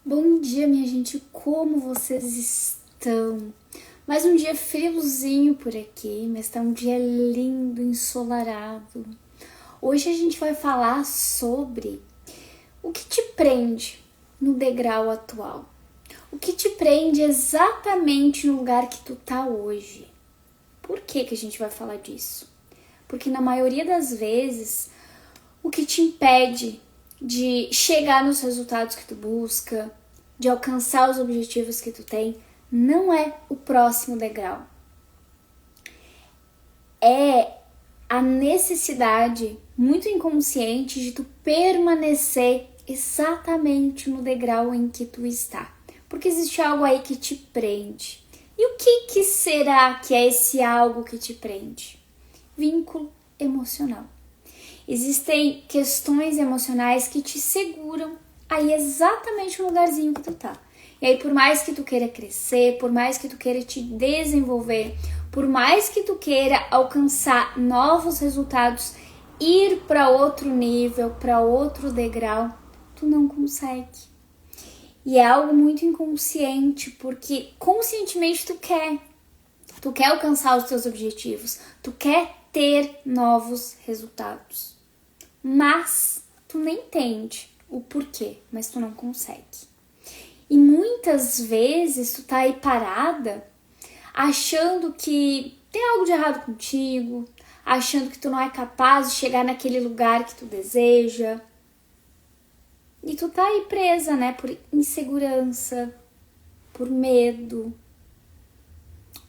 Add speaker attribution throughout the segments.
Speaker 1: Bom dia, minha gente, como vocês estão? Mais um dia friozinho por aqui, mas tá um dia lindo, ensolarado. Hoje a gente vai falar sobre o que te prende no degrau atual. O que te prende exatamente no lugar que tu tá hoje. Por que a gente vai falar disso? Porque na maioria das vezes, o que te impede de chegar nos resultados que tu busca, de alcançar os objetivos que tu tem, não é o próximo degrau. É a necessidade muito inconsciente de tu permanecer exatamente no degrau em que tu está. Porque existe algo aí que te prende. E o que será que é esse algo que te prende? Vínculo emocional. Existem questões emocionais que te seguram aí exatamente no lugarzinho que tu tá. E aí por mais que tu queira crescer, por mais que tu queira te desenvolver, por mais que tu queira alcançar novos resultados, ir para outro nível, para outro degrau, tu não consegue. E é algo muito inconsciente, porque conscientemente tu quer alcançar os teus objetivos, tu quer ter novos resultados. Mas tu não entende o porquê, mas tu não consegue. E muitas vezes tu tá aí parada, achando que tem algo de errado contigo, achando que tu não é capaz de chegar naquele lugar que tu deseja. E tu tá aí presa, né, por insegurança, por medo,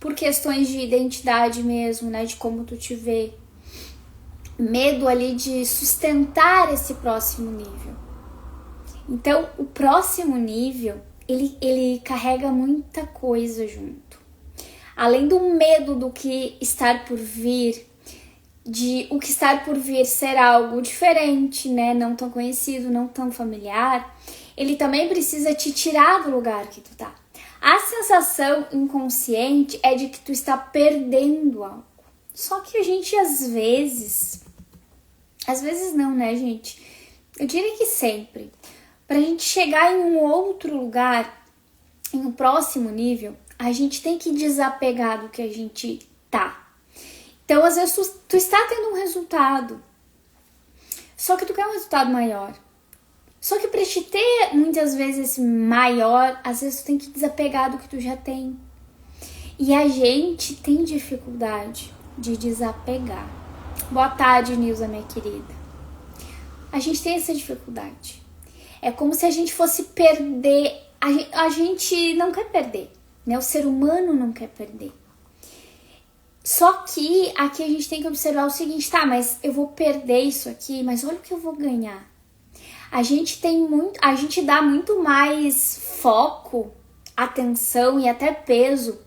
Speaker 1: por questões de identidade mesmo, né, de como tu te vê. Medo ali de sustentar esse próximo nível. Então, o próximo nível, ele carrega muita coisa junto. Além do medo do que estar por vir, de o que estar por vir ser algo diferente, né? Não tão conhecido, não tão familiar, ele também precisa te tirar do lugar que tu tá. A sensação inconsciente é de que tu está perdendo algo. Só que a gente às vezes não, né, gente? Eu diria que sempre. Pra gente chegar em um outro lugar, em um próximo nível, a gente tem que desapegar do que a gente tá. Então, às vezes, tu está tendo um resultado, só que tu quer um resultado maior. Só que pra te ter, muitas vezes, esse maior, às vezes tu tem que desapegar do que tu já tem. E a gente tem dificuldade de desapegar. Boa tarde, Nilza, minha querida. A gente tem essa dificuldade. É como se a gente fosse perder. A gente não quer perder, né? O ser humano não quer perder. Só que aqui a gente tem que observar o seguinte, tá, mas eu vou perder isso aqui, mas olha o que eu vou ganhar. A gente dá muito mais foco, atenção e até peso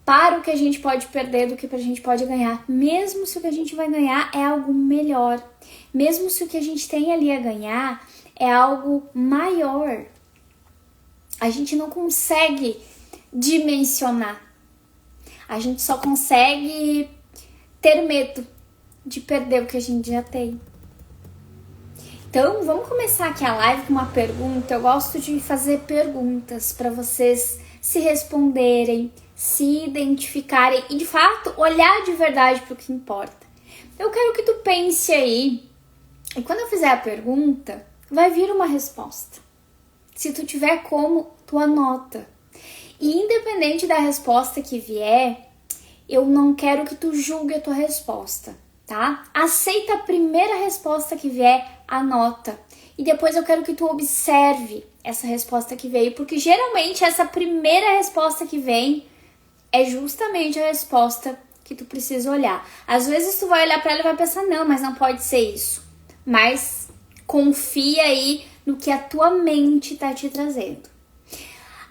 Speaker 1: para o que a gente pode perder do que a gente pode ganhar, mesmo se o que a gente vai ganhar é algo melhor, mesmo se o que a gente tem ali a ganhar é algo maior. A gente não consegue dimensionar. A gente só consegue ter medo de perder o que a gente já tem. Então, vamos começar aqui a live com uma pergunta. Eu gosto de fazer perguntas para vocês se responderem, se identificarem e, de fato, olhar de verdade para o que importa. Eu quero que tu pense aí, e quando eu fizer a pergunta, vai vir uma resposta. Se tu tiver como, tu anota. E independente da resposta que vier, eu não quero que tu julgue a tua resposta, tá? Aceita a primeira resposta que vier, anota. E depois eu quero que tu observe essa resposta que veio, porque geralmente essa primeira resposta que vem é justamente a resposta que tu precisa olhar. Às vezes tu vai olhar para ela e vai pensar, não, mas não pode ser isso. Mas confia aí no que a tua mente tá te trazendo.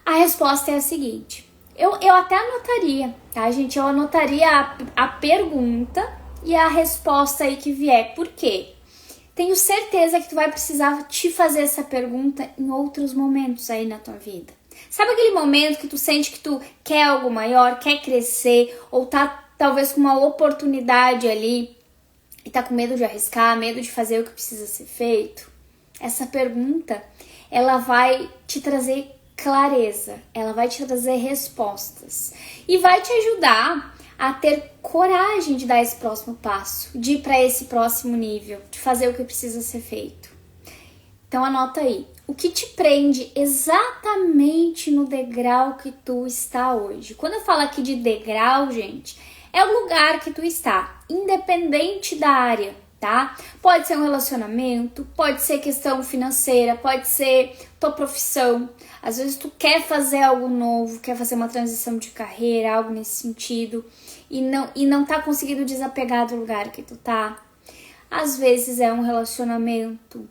Speaker 1: A resposta é a seguinte, eu até anotaria, tá, gente? Eu anotaria a pergunta e a resposta aí que vier. Por quê? Tenho certeza que tu vai precisar te fazer essa pergunta em outros momentos aí na tua vida. Sabe aquele momento que tu sente que tu quer algo maior, quer crescer, ou tá talvez com uma oportunidade ali e tá com medo de arriscar, medo de fazer o que precisa ser feito? Essa pergunta, ela vai te trazer clareza, ela vai te trazer respostas e vai te ajudar a ter coragem de dar esse próximo passo, de ir para esse próximo nível, de fazer o que precisa ser feito. Então anota aí, o que te prende exatamente no degrau que tu está hoje? Quando eu falo aqui de degrau, gente, é o lugar que tu está, independente da área, tá? Pode ser um relacionamento, pode ser questão financeira, pode ser tua profissão. Às vezes tu quer fazer algo novo, quer fazer uma transição de carreira, algo nesse sentido, e não tá conseguindo desapegar do lugar que tu tá. Às vezes é um relacionamento,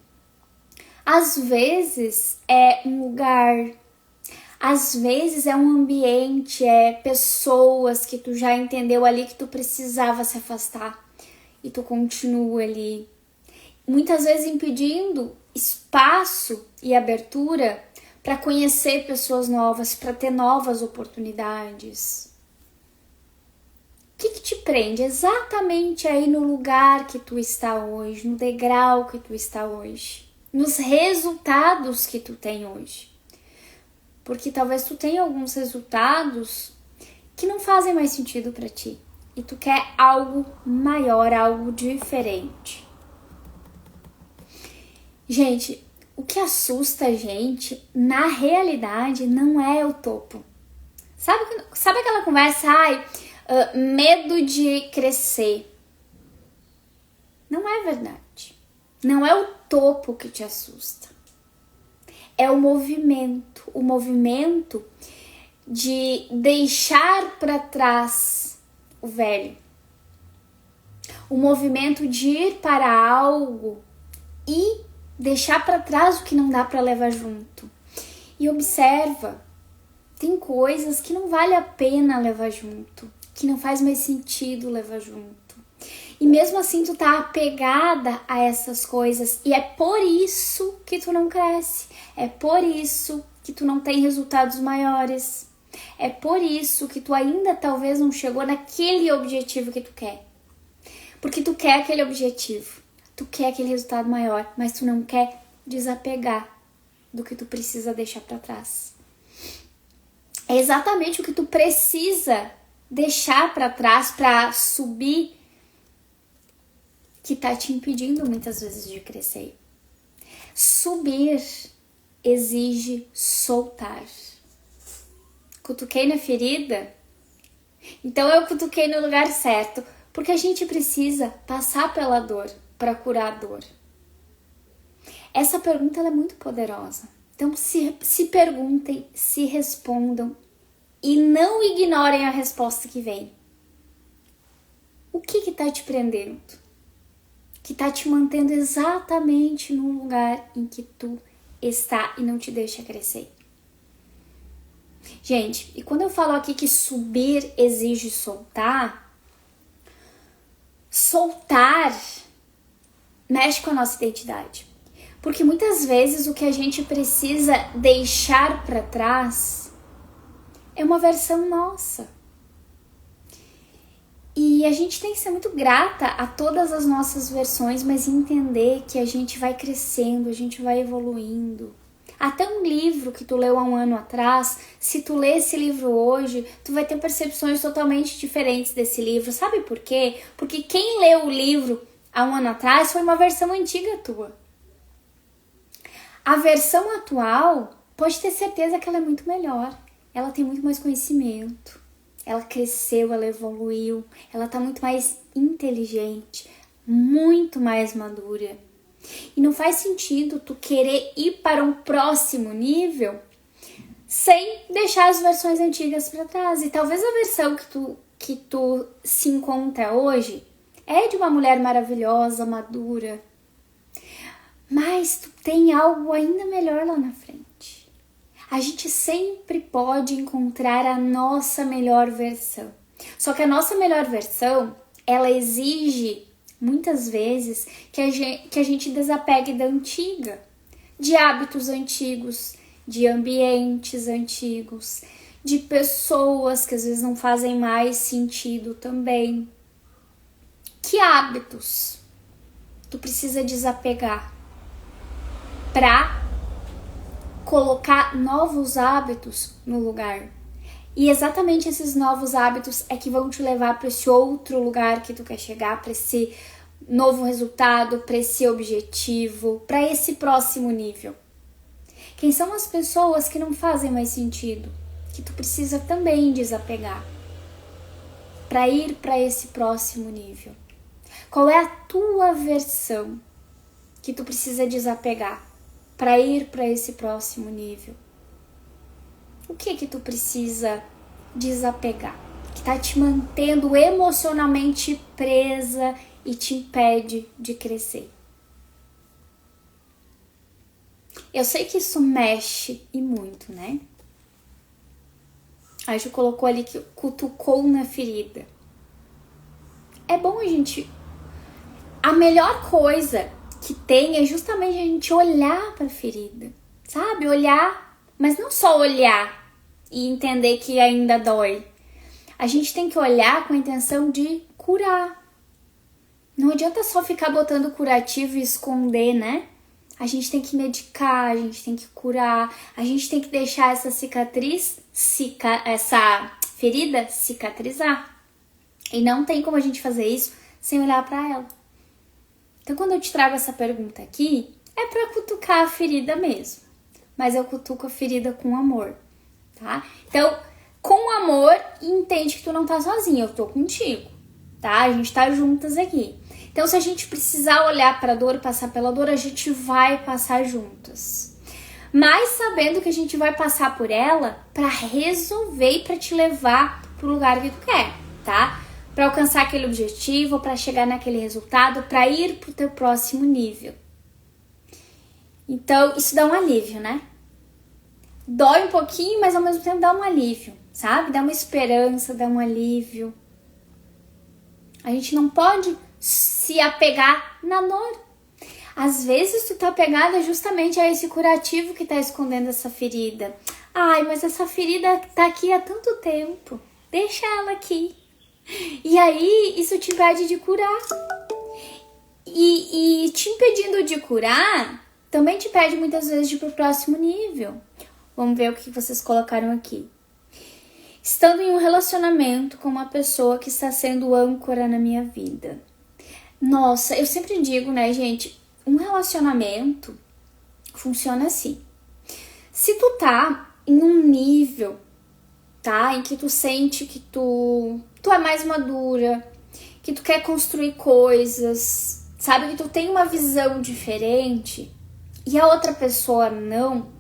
Speaker 1: às vezes é um lugar, às vezes é um ambiente, é pessoas que tu já entendeu ali que tu precisava se afastar e tu continua ali. Muitas vezes impedindo espaço e abertura para conhecer pessoas novas, para ter novas oportunidades. O que te prende exatamente aí no lugar que tu está hoje, no degrau que tu está hoje, nos resultados que tu tem hoje? Porque talvez tu tenha alguns resultados que não fazem mais sentido para ti e tu quer algo maior, algo diferente. Gente, o que assusta a gente, na realidade, não é o topo. Sabe aquela conversa, medo de crescer? Não é verdade. Não é o topo que te assusta. É o movimento de deixar para trás o velho. O movimento de ir para algo e deixar para trás o que não dá para levar junto. E observa, tem coisas que não vale a pena levar junto, que não faz mais sentido levar junto. E mesmo assim tu tá apegada a essas coisas e é por isso que tu não cresce, é por isso que tu não tem resultados maiores, é por isso que tu ainda talvez não chegou naquele objetivo que tu quer. Porque tu quer aquele objetivo, tu quer aquele resultado maior, mas tu não quer desapegar do que tu precisa deixar para trás. É exatamente o que tu precisa deixar para trás para subir que tá te impedindo muitas vezes de crescer. Subir exige soltar. Cutuquei na ferida? Então eu cutuquei no lugar certo, porque a gente precisa passar pela dor para curar a dor. Essa pergunta ela é muito poderosa. Então se perguntem, se respondam e não ignorem a resposta que vem. O que tá te prendendo? Que tá te mantendo exatamente no lugar em que tu está e não te deixa crescer. Gente, e quando eu falo aqui que subir exige soltar, soltar mexe com a nossa identidade. Porque muitas vezes o que a gente precisa deixar para trás é uma versão nossa. E a gente tem que ser muito grata a todas as nossas versões, mas entender que a gente vai crescendo, a gente vai evoluindo. Até um livro que tu leu há um ano atrás, se tu ler esse livro hoje, tu vai ter percepções totalmente diferentes desse livro. Sabe por quê? Porque quem leu o livro há um ano atrás foi uma versão antiga tua. A versão atual, pode ter certeza que ela é muito melhor. Ela tem muito mais conhecimento. Ela cresceu, ela evoluiu. Ela tá muito mais inteligente, muito mais madura. E não faz sentido tu querer ir para um próximo nível sem deixar as versões antigas para trás. E talvez a versão que tu se encontra hoje é de uma mulher maravilhosa, madura. Mas tu tem algo ainda melhor lá na frente. A gente sempre pode encontrar a nossa melhor versão. Só que a nossa melhor versão, ela exige muitas vezes que a gente desapegue da antiga, de hábitos antigos, de ambientes antigos, de pessoas que às vezes não fazem mais sentido também. Que hábitos tu precisa desapegar para colocar novos hábitos no lugar. E exatamente esses novos hábitos é que vão te levar para esse outro lugar que tu quer chegar, para esse novo resultado, para esse objetivo, para esse próximo nível. Quem são as pessoas que não fazem mais sentido, que tu precisa também desapegar para ir para esse próximo nível? Qual é a tua versão que tu precisa desapegar para ir para esse próximo nível? O que tu precisa desapegar? Que tá te mantendo emocionalmente presa e te impede de crescer. Eu sei que isso mexe e muito, né? A Ju colocou ali que cutucou na ferida. É bom a gente... A melhor coisa que tem é justamente a gente olhar para a ferida, sabe? Olhar, mas não só olhar e entender que ainda dói. A gente tem que olhar com a intenção de curar. Não adianta só ficar botando curativo e esconder, né? A gente tem que medicar, a gente tem que curar, a gente tem que deixar essa cicatriz, essa ferida cicatrizar. E não tem como a gente fazer isso sem olhar para ela. Então, quando eu te trago essa pergunta aqui, é para cutucar a ferida mesmo. Mas eu cutuco a ferida com amor, tá? Então, com amor, entende que tu não tá sozinha, eu tô contigo, tá? A gente tá juntas aqui. Então, se a gente precisar olhar para a dor, passar pela dor, a gente vai passar juntas. Mas sabendo que a gente vai passar por ela para resolver e para te levar pro lugar que tu quer, tá? Para alcançar aquele objetivo, para chegar naquele resultado, para ir pro teu próximo nível. Então, isso dá um alívio, né? Dói um pouquinho, mas ao mesmo tempo dá um alívio, sabe? Dá uma esperança, dá um alívio. A gente não pode se apegar na dor. Às vezes tu tá apegada justamente a esse curativo que tá escondendo essa ferida. Ai, mas essa ferida tá aqui há tanto tempo. Deixa ela aqui. E aí, isso te impede de curar. E te impedindo de curar, também te impede muitas vezes de ir pro próximo nível. Vamos ver o que vocês colocaram aqui. Estando em um relacionamento com uma pessoa que está sendo âncora na minha vida. Nossa, eu sempre digo, né, gente, um relacionamento funciona assim. Se tu tá em um nível, tá, em que tu sente que tu é mais madura, que tu quer construir coisas, sabe, que tu tem uma visão diferente e a outra pessoa não,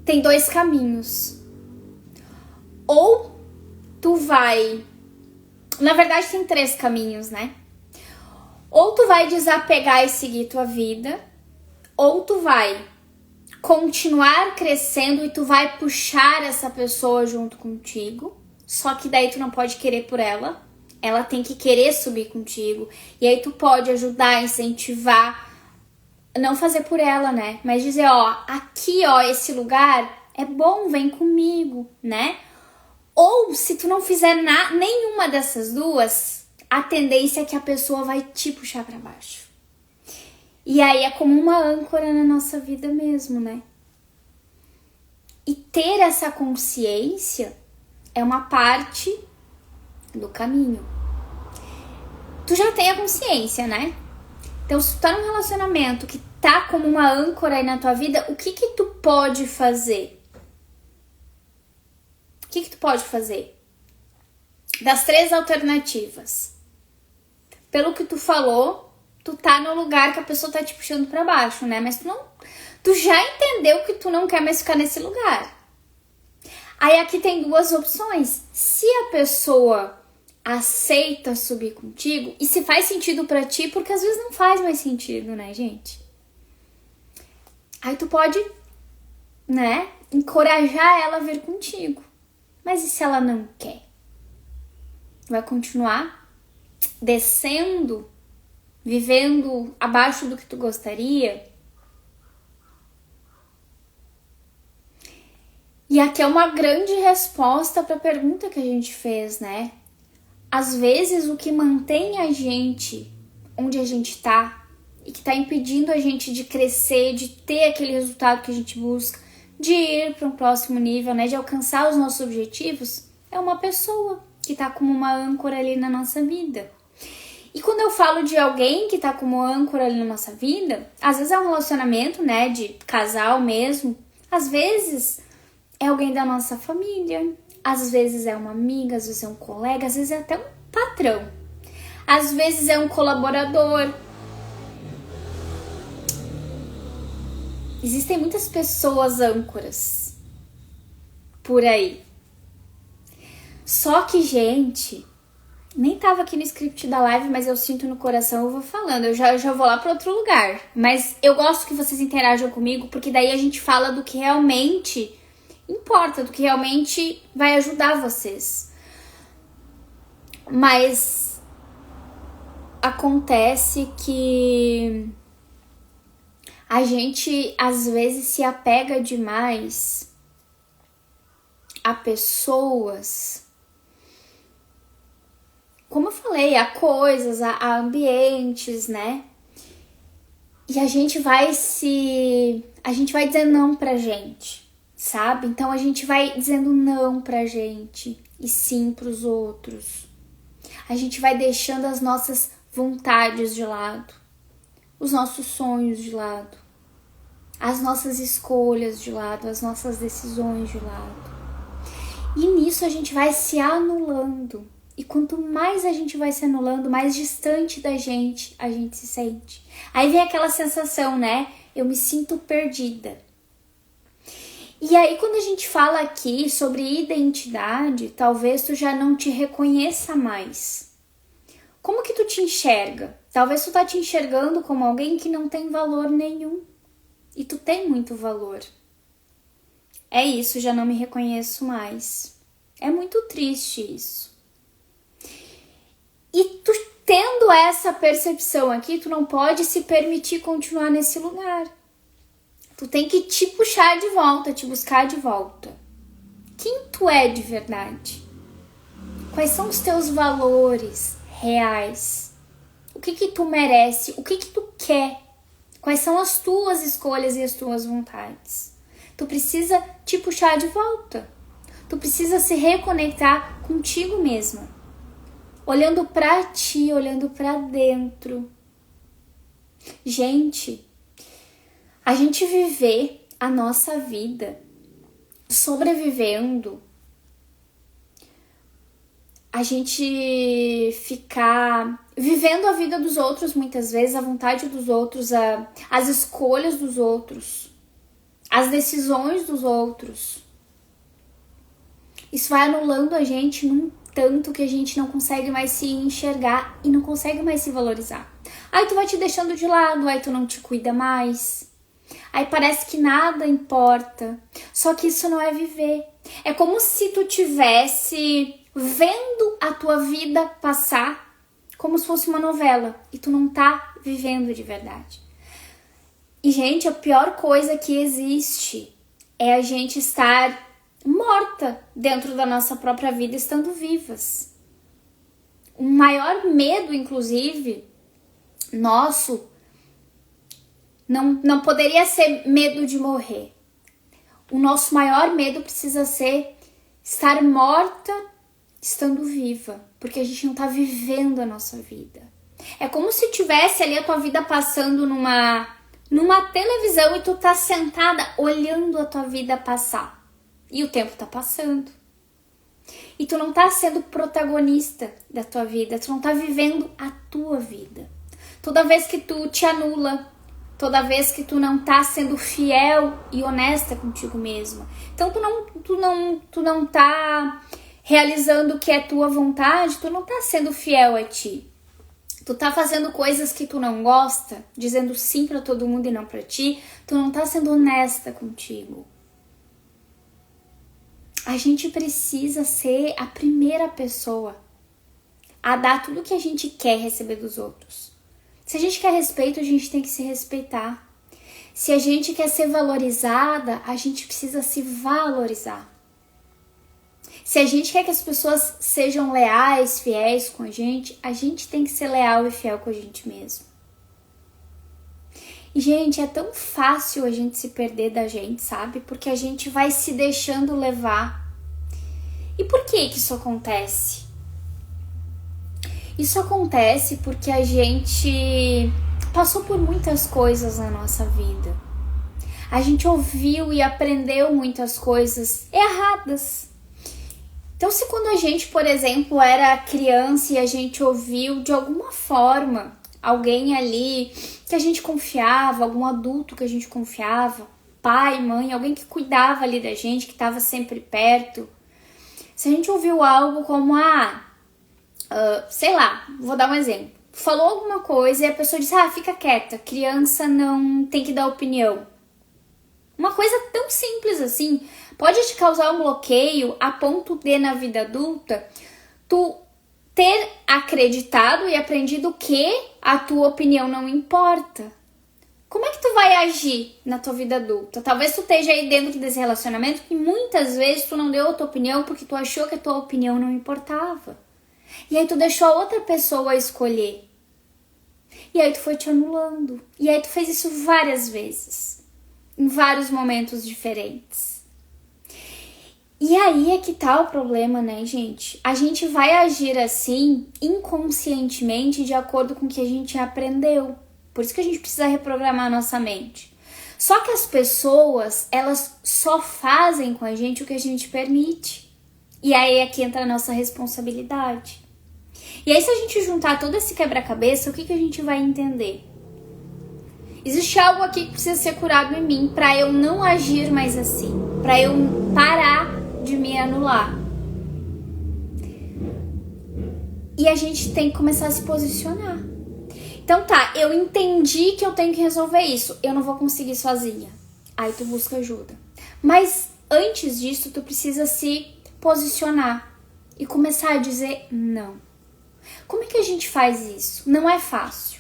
Speaker 1: tem dois caminhos. Ou tu vai... Na verdade, tem três caminhos, né? Ou tu vai desapegar e seguir tua vida, ou tu vai continuar crescendo e tu vai puxar essa pessoa junto contigo, só que daí tu não pode querer por ela, ela tem que querer subir contigo, e aí tu pode ajudar, incentivar, não fazer por ela, né? Mas dizer, ó, aqui, ó, esse lugar é bom, vem comigo, né? Ou se tu não fizer nenhuma dessas duas, a tendência é que a pessoa vai te puxar pra baixo. E aí é como uma âncora na nossa vida mesmo, né? E ter essa consciência é uma parte do caminho. Tu já tem a consciência, né? Então, se tu tá num relacionamento que tá como uma âncora aí na tua vida, o que tu pode fazer? O que tu pode fazer? Das três alternativas. Pelo que tu falou, tu tá no lugar que a pessoa tá te puxando pra baixo, né? Mas tu já entendeu que tu não quer mais ficar nesse lugar. Aí aqui tem duas opções. Se a pessoa aceita subir contigo, e se faz sentido pra ti, porque às vezes não faz mais sentido, né, gente? Aí tu pode, né, encorajar ela a vir contigo. Mas e se ela não quer? Vai continuar descendo, vivendo abaixo do que tu gostaria? E aqui é uma grande resposta para a pergunta que a gente fez, né? Às vezes o que mantém a gente onde a gente tá e que tá impedindo a gente de crescer, de ter aquele resultado que a gente busca, de ir para um próximo nível, né, de alcançar os nossos objetivos, é uma pessoa que tá como uma âncora ali na nossa vida. E quando eu falo de alguém que tá como âncora ali na nossa vida, às vezes é um relacionamento, né, de casal mesmo, às vezes é alguém da nossa família, às vezes é uma amiga, às vezes é um colega, às vezes é até um patrão, às vezes é um colaborador. Existem muitas pessoas âncoras por aí. Só que, gente, nem tava aqui no script da live, mas eu sinto no coração, eu vou falando. Eu já vou lá para outro lugar. Mas eu gosto que vocês interajam comigo, porque daí a gente fala do que realmente importa, do que realmente vai ajudar vocês. Mas acontece que a gente às vezes se apega demais a pessoas, como eu falei, a coisas, a ambientes, né? E a gente vai dizer não pra gente, sabe? Então a gente vai dizendo não pra gente e sim pros outros. A gente vai deixando as nossas vontades de lado, os nossos sonhos de lado, as nossas escolhas de lado, as nossas decisões de lado. E nisso a gente vai se anulando. E quanto mais a gente vai se anulando, mais distante da gente a gente se sente. Aí vem aquela sensação, né? Eu me sinto perdida. E aí quando a gente fala aqui sobre identidade, talvez tu já não te reconheça mais. Como que tu te enxerga? Talvez tu tá te enxergando como alguém que não tem valor nenhum. E tu tem muito valor. É isso, já não me reconheço mais. É muito triste isso. E tu tendo essa percepção aqui, tu não pode se permitir continuar nesse lugar. Tu tem que te puxar de volta, te buscar de volta. Quem tu é de verdade? Quais são os teus valores reais? O que tu merece? O que tu quer? Quais são as tuas escolhas e as tuas vontades? Tu precisa te puxar de volta. Tu precisa se reconectar contigo mesma. Olhando pra ti, olhando pra dentro. Gente, a gente viver a nossa vida sobrevivendo, a gente ficar vivendo a vida dos outros muitas vezes, a vontade dos outros, as escolhas dos outros, as decisões dos outros. Isso vai anulando a gente num tanto que a gente não consegue mais se enxergar e não consegue mais se valorizar. Aí tu vai te deixando de lado, aí tu não te cuida mais. Aí parece que nada importa. Só que isso não é viver. É como se tu tivesse vendo a tua vida passar como se fosse uma novela e tu não tá vivendo de verdade. E, gente, a pior coisa que existe é a gente estar morta dentro da nossa própria vida estando vivas. O maior medo, inclusive, nosso, não poderia ser medo de morrer. O nosso maior medo precisa ser estar morta estando viva, porque a gente não tá vivendo a nossa vida. É como se tivesse ali a tua vida passando numa televisão e tu tá sentada olhando a tua vida passar. E o tempo tá passando. E tu não tá sendo protagonista da tua vida, tu não tá vivendo a tua vida. Toda vez que tu te anula, toda vez que tu não tá sendo fiel e honesta contigo mesma. Então tu não tá realizando o que é tua vontade, tu não tá sendo fiel a ti. Tu tá fazendo coisas que tu não gosta, dizendo sim pra todo mundo e não pra ti, tu não tá sendo honesta contigo. A gente precisa ser a primeira pessoa a dar tudo que a gente quer receber dos outros. Se a gente quer respeito, a gente tem que se respeitar. Se a gente quer ser valorizada, a gente precisa se valorizar. Se a gente quer que as pessoas sejam leais, fiéis com a gente tem que ser leal e fiel com a gente mesmo. Gente, é tão fácil a gente se perder da gente, sabe? Porque a gente vai se deixando levar. E por que isso acontece? Isso acontece porque a gente passou por muitas coisas na nossa vida. A gente ouviu e aprendeu muitas coisas erradas. Então, se quando a gente, por exemplo, era criança e a gente ouviu de alguma forma alguém ali que a gente confiava, algum adulto que a gente confiava, pai, mãe, alguém que cuidava ali da gente, que estava sempre perto. Se a gente ouviu algo como, sei lá, vou dar um exemplo. Falou alguma coisa e a pessoa disse, fica quieta, criança não tem que dar opinião. Uma coisa tão simples assim pode te causar um bloqueio a ponto de, na vida adulta, tu ter acreditado e aprendido que a tua opinião não importa. Como é que tu vai agir na tua vida adulta? Talvez tu esteja aí dentro desse relacionamento que muitas vezes tu não deu a tua opinião porque tu achou que a tua opinião não importava. E aí tu deixou a outra pessoa escolher. E aí tu foi te anulando. E aí tu fez isso várias vezes. Em vários momentos diferentes. E aí é que tá o problema, né, gente? A gente vai agir assim, inconscientemente, de acordo com o que a gente aprendeu. Por isso que a gente precisa reprogramar a nossa mente. Só que as pessoas, elas só fazem com a gente o que a gente permite. E aí é que entra a nossa responsabilidade. E aí, se a gente juntar todo esse quebra-cabeça, o que a gente vai entender? Existe algo aqui que precisa ser curado em mim para eu não agir mais assim, para eu parar de me anular. E a gente tem que começar a se posicionar. Então tá, eu entendi que eu tenho que resolver isso, eu não vou conseguir sozinha. Aí tu busca ajuda. Mas antes disso, tu precisa se posicionar e começar a dizer não. Como é que a gente faz isso? Não é fácil.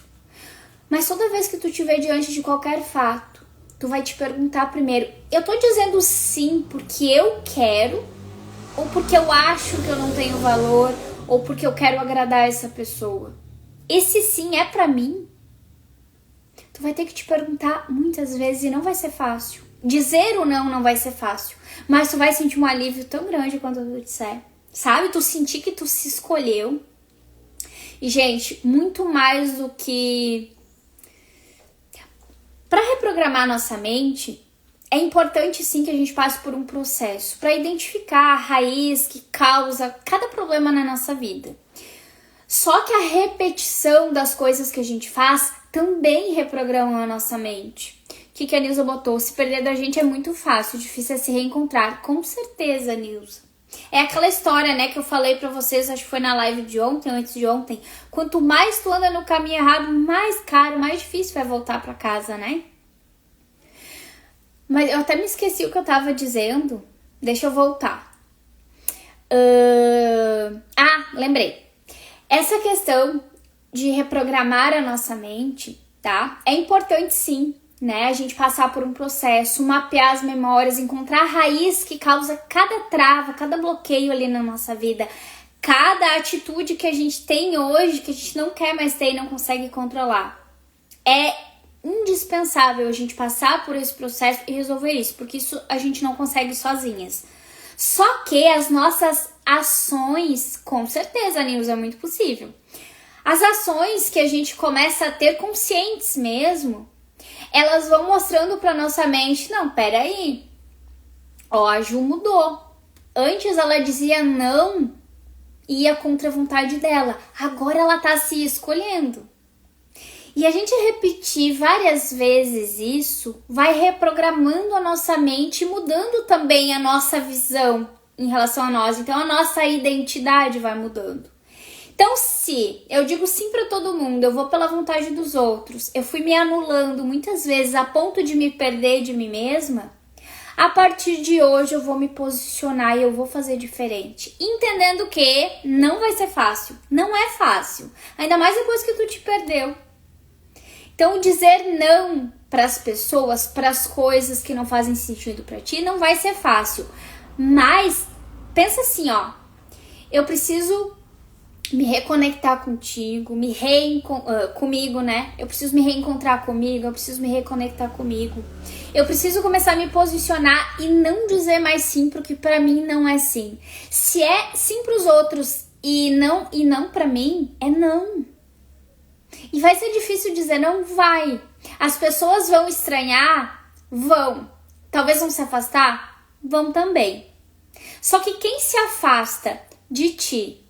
Speaker 1: Mas toda vez que tu estiver diante de qualquer fato, tu vai te perguntar primeiro, eu tô dizendo sim porque eu quero, ou porque eu acho que eu não tenho valor, ou porque eu quero agradar essa pessoa? Esse sim é pra mim? Tu vai ter que te perguntar muitas vezes e não vai ser fácil. Dizer o não vai ser fácil, mas tu vai sentir um alívio tão grande quando tu disser. Sabe? Tu sentir que tu se escolheu. E, gente, muito mais do que... Para reprogramar nossa mente, é importante sim que a gente passe por um processo para identificar a raiz que causa cada problema na nossa vida. Só que a repetição das coisas que a gente faz também reprograma a nossa mente. O que a Nilza botou? Se perder da gente é muito fácil, difícil é se reencontrar. Com certeza, Nilza. É aquela história, né, que eu falei pra vocês, acho que foi na live de ontem, antes de ontem. Quanto mais tu anda no caminho errado, mais caro, mais difícil é voltar pra casa, né? Mas eu até me esqueci o que eu tava dizendo. Deixa eu voltar. Lembrei. Essa questão de reprogramar a nossa mente, tá? É importante sim, né? A gente passar por um processo, mapear as memórias, encontrar a raiz que causa cada trava, cada bloqueio ali na nossa vida, cada atitude que a gente tem hoje, que a gente não quer mais ter e não consegue controlar. É indispensável a gente passar por esse processo e resolver isso, porque isso a gente não consegue sozinhas. Só que as nossas ações, com certeza, Nilza, é muito possível. As ações que a gente começa a ter conscientes mesmo, elas vão mostrando pra nossa mente, não, peraí, a Ju mudou. Antes ela dizia não, ia contra a vontade dela. Agora ela tá se escolhendo. E a gente repetir várias vezes isso, vai reprogramando a nossa mente e mudando também a nossa visão em relação a nós. Então a nossa identidade vai mudando. Então, se eu digo sim pra todo mundo, eu vou pela vontade dos outros, eu fui me anulando muitas vezes a ponto de me perder de mim mesma, a partir de hoje eu vou me posicionar e eu vou fazer diferente. Entendendo que não vai ser fácil. Não é fácil. Ainda mais depois que tu te perdeu. Então, dizer não para as pessoas, para as coisas que não fazem sentido para ti, não vai ser fácil. Mas, pensa assim, eu preciso me reconectar contigo, comigo, né? Eu preciso me reencontrar comigo, eu preciso me reconectar comigo. Eu preciso começar a me posicionar e não dizer mais sim, porque pra mim não é sim. Se é sim pros outros e não pra mim, é não. E vai ser difícil dizer não, vai. As pessoas vão estranhar? Vão. Talvez vão se afastar? Vão também. Só que quem se afasta de ti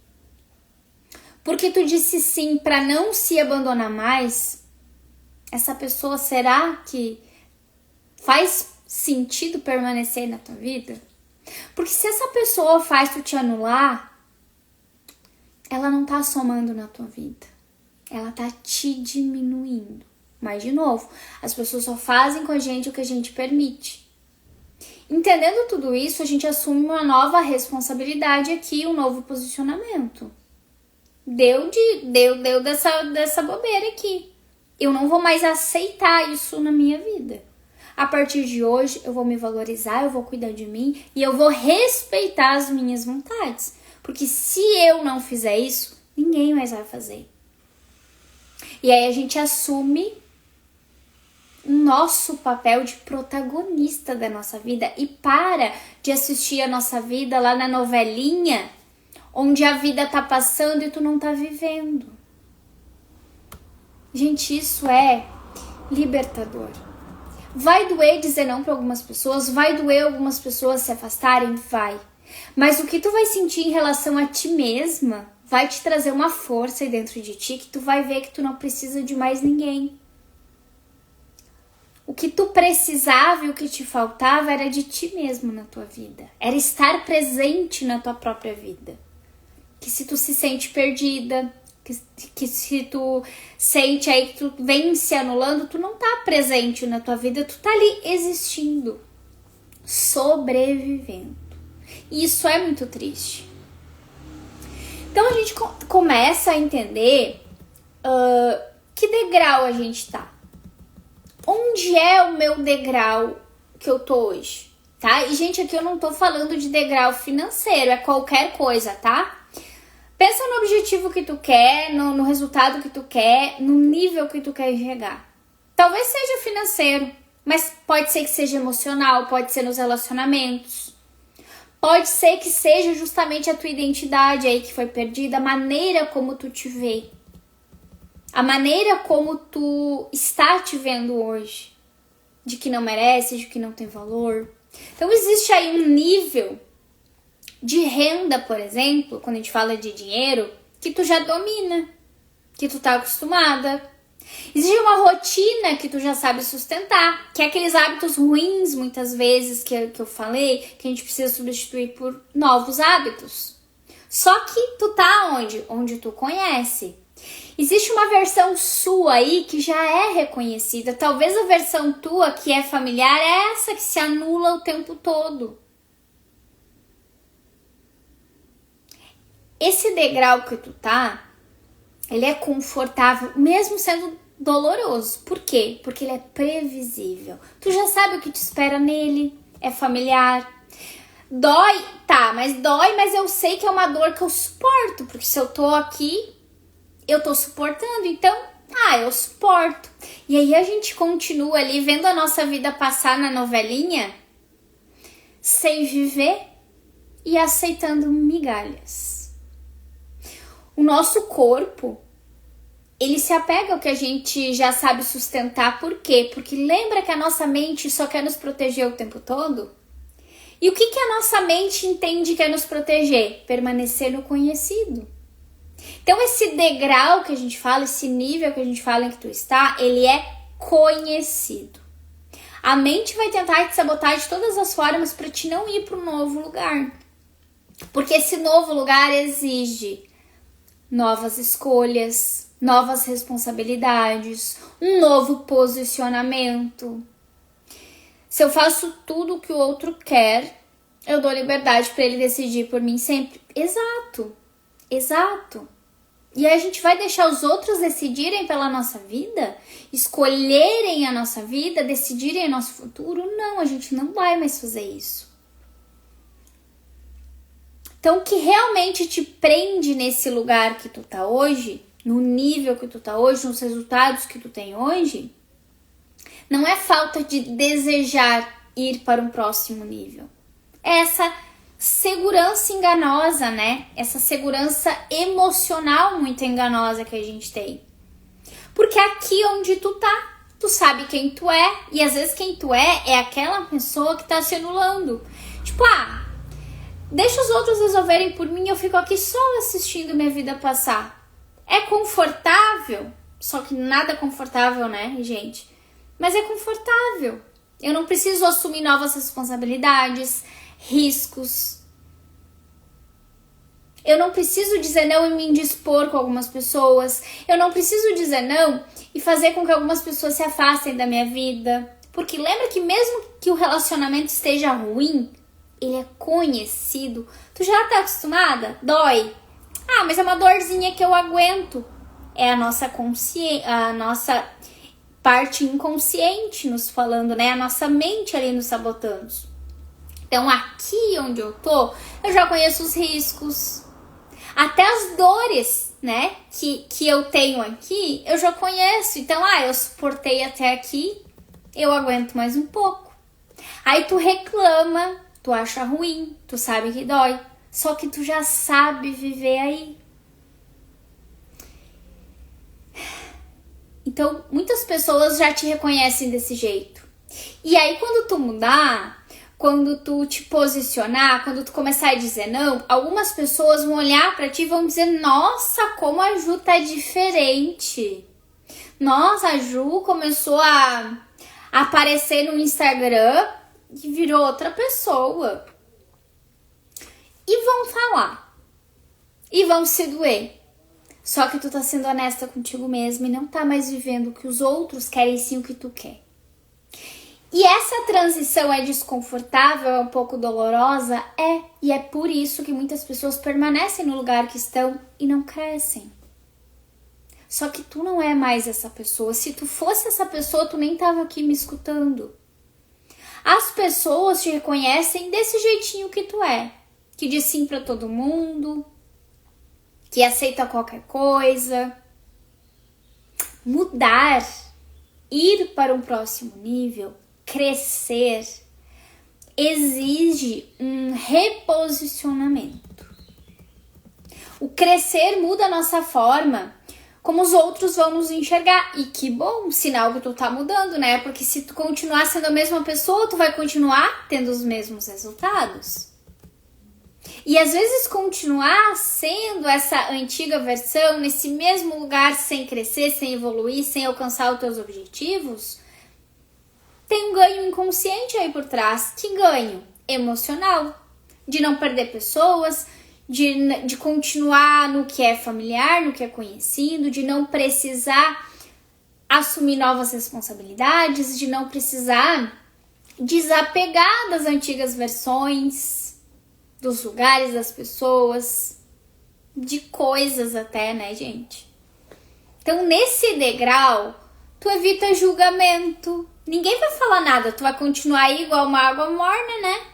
Speaker 1: porque tu disse sim pra não se abandonar mais, essa pessoa, será que faz sentido permanecer na tua vida? Porque se essa pessoa faz tu te anular, ela não tá somando na tua vida. Ela tá te diminuindo. Mas, de novo, as pessoas só fazem com a gente o que a gente permite. Entendendo tudo isso, a gente assume uma nova responsabilidade aqui, um novo posicionamento. Deu dessa bobeira aqui. Eu não vou mais aceitar isso na minha vida. A partir de hoje, eu vou me valorizar, eu vou cuidar de mim e eu vou respeitar as minhas vontades. Porque se eu não fizer isso, ninguém mais vai fazer. E aí a gente assume o nosso papel de protagonista da nossa vida e para de assistir a nossa vida lá na novelinha, onde a vida tá passando e tu não tá vivendo. Gente, isso é libertador. Vai doer dizer não para algumas pessoas, vai doer algumas pessoas se afastarem, vai. Mas o que tu vai sentir em relação a ti mesma vai te trazer uma força aí dentro de ti que tu vai ver que tu não precisa de mais ninguém. O que tu precisava e o que te faltava era de ti mesmo na tua vida. Era estar presente na tua própria vida. Que se tu se sente perdida, que se tu sente aí que tu vem se anulando, tu não tá presente na tua vida, tu tá ali existindo, sobrevivendo. E isso é muito triste. Então a gente começa a entender que degrau a gente tá. Onde é o meu degrau que eu tô hoje, tá? E, gente, aqui eu não tô falando de degrau financeiro, é qualquer coisa, tá? Pensa no objetivo que tu quer, no resultado que tu quer, no nível que tu quer chegar. Talvez seja financeiro, mas pode ser que seja emocional, pode ser nos relacionamentos. Pode ser que seja justamente a tua identidade aí que foi perdida, a maneira como tu te vê. A maneira como tu está te vendo hoje. De que não merece, de que não tem valor. Então existe aí um nível de renda, por exemplo, quando a gente fala de dinheiro, que tu já domina, que tu tá acostumada. Existe uma rotina que tu já sabe sustentar, que é aqueles hábitos ruins, muitas vezes, que eu falei, que a gente precisa substituir por novos hábitos. Só que tu tá onde? Onde tu conhece. Existe uma versão sua aí que já é reconhecida. Talvez a versão tua que é familiar é essa que se anula o tempo todo. Esse degrau que tu tá, ele é confortável, mesmo sendo doloroso. Por quê? Porque ele é previsível. Tu já sabe o que te espera nele, é familiar. Dói, tá, mas eu sei que é uma dor que eu suporto, porque se eu tô aqui, eu tô suportando, então, eu suporto. E aí a gente continua ali vendo a nossa vida passar na novelinha, sem viver e aceitando migalhas. O nosso corpo, ele se apega ao que a gente já sabe sustentar. Por quê? Porque lembra que a nossa mente só quer nos proteger o tempo todo? E o que a nossa mente entende que é nos proteger? Permanecer no conhecido. Então esse degrau que a gente fala, esse nível que a gente fala em que tu está, ele é conhecido. A mente vai tentar te sabotar de todas as formas para te não ir para um novo lugar. Porque esse novo lugar exige novas escolhas, novas responsabilidades, um novo posicionamento. Se eu faço tudo o que o outro quer, eu dou liberdade para ele decidir por mim sempre. Exato. E aí a gente vai deixar os outros decidirem pela nossa vida? Escolherem a nossa vida, decidirem o nosso futuro? Não, a gente não vai mais fazer isso. Então, o que realmente te prende nesse lugar que tu tá hoje, no nível que tu tá hoje, nos resultados que tu tem hoje, não é falta de desejar ir para um próximo nível. É essa segurança enganosa, né? Essa segurança emocional muito enganosa que a gente tem. Porque aqui onde tu tá, tu sabe quem tu é, e às vezes quem tu é aquela pessoa que tá se anulando. Tipo, deixa os outros resolverem por mim, eu fico aqui só assistindo minha vida passar. É confortável, só que nada é confortável, né, gente? Mas é confortável. Eu não preciso assumir novas responsabilidades, riscos. Eu não preciso dizer não e me indispor com algumas pessoas. Eu não preciso dizer não e fazer com que algumas pessoas se afastem da minha vida. Porque lembra que mesmo que o relacionamento esteja ruim, ele é conhecido. Tu já tá acostumada? Dói. Mas é uma dorzinha que eu aguento. É a nossa consciência, a nossa parte inconsciente nos falando, né? A nossa mente ali nos sabotando. Então aqui onde eu tô, eu já conheço os riscos. Até as dores, né? Que eu tenho aqui, eu já conheço. Então, eu suportei até aqui, eu aguento mais um pouco. Aí tu reclama, tu acha ruim, tu sabe que dói. Só que tu já sabe viver aí. Então, muitas pessoas já te reconhecem desse jeito. E aí, quando tu mudar, quando tu te posicionar, quando tu começar a dizer não, algumas pessoas vão olhar pra ti e vão dizer: nossa, como a Ju tá diferente. Nossa, a Ju começou a aparecer no Instagram e virou outra pessoa. E vão falar. E vão se doer. Só que tu tá sendo honesta contigo mesma e não tá mais vivendo o que os outros querem, sim o que tu quer. E essa transição é desconfortável, é um pouco dolorosa? E é por isso que muitas pessoas permanecem no lugar que estão e não crescem. Só que tu não é mais essa pessoa. Se tu fosse essa pessoa, tu nem tava aqui me escutando. As pessoas te reconhecem desse jeitinho que tu é. Que diz sim pra todo mundo, que aceita qualquer coisa. Mudar, ir para um próximo nível, crescer, exige um reposicionamento. O crescer muda a nossa forma, como os outros vão nos enxergar. E que bom, sinal que tu tá mudando, né? Porque se tu continuar sendo a mesma pessoa, tu vai continuar tendo os mesmos resultados. E às vezes continuar sendo essa antiga versão, nesse mesmo lugar, sem crescer, sem evoluir, sem alcançar os teus objetivos, tem um ganho inconsciente aí por trás. Que ganho? Emocional. De não perder pessoas, de continuar no que é familiar, no que é conhecido, de não precisar assumir novas responsabilidades, de não precisar desapegar das antigas versões, dos lugares, das pessoas, de coisas até, né, gente? Então, nesse degrau, tu evita julgamento. Ninguém vai falar nada, tu vai continuar aí igual uma água morna, né?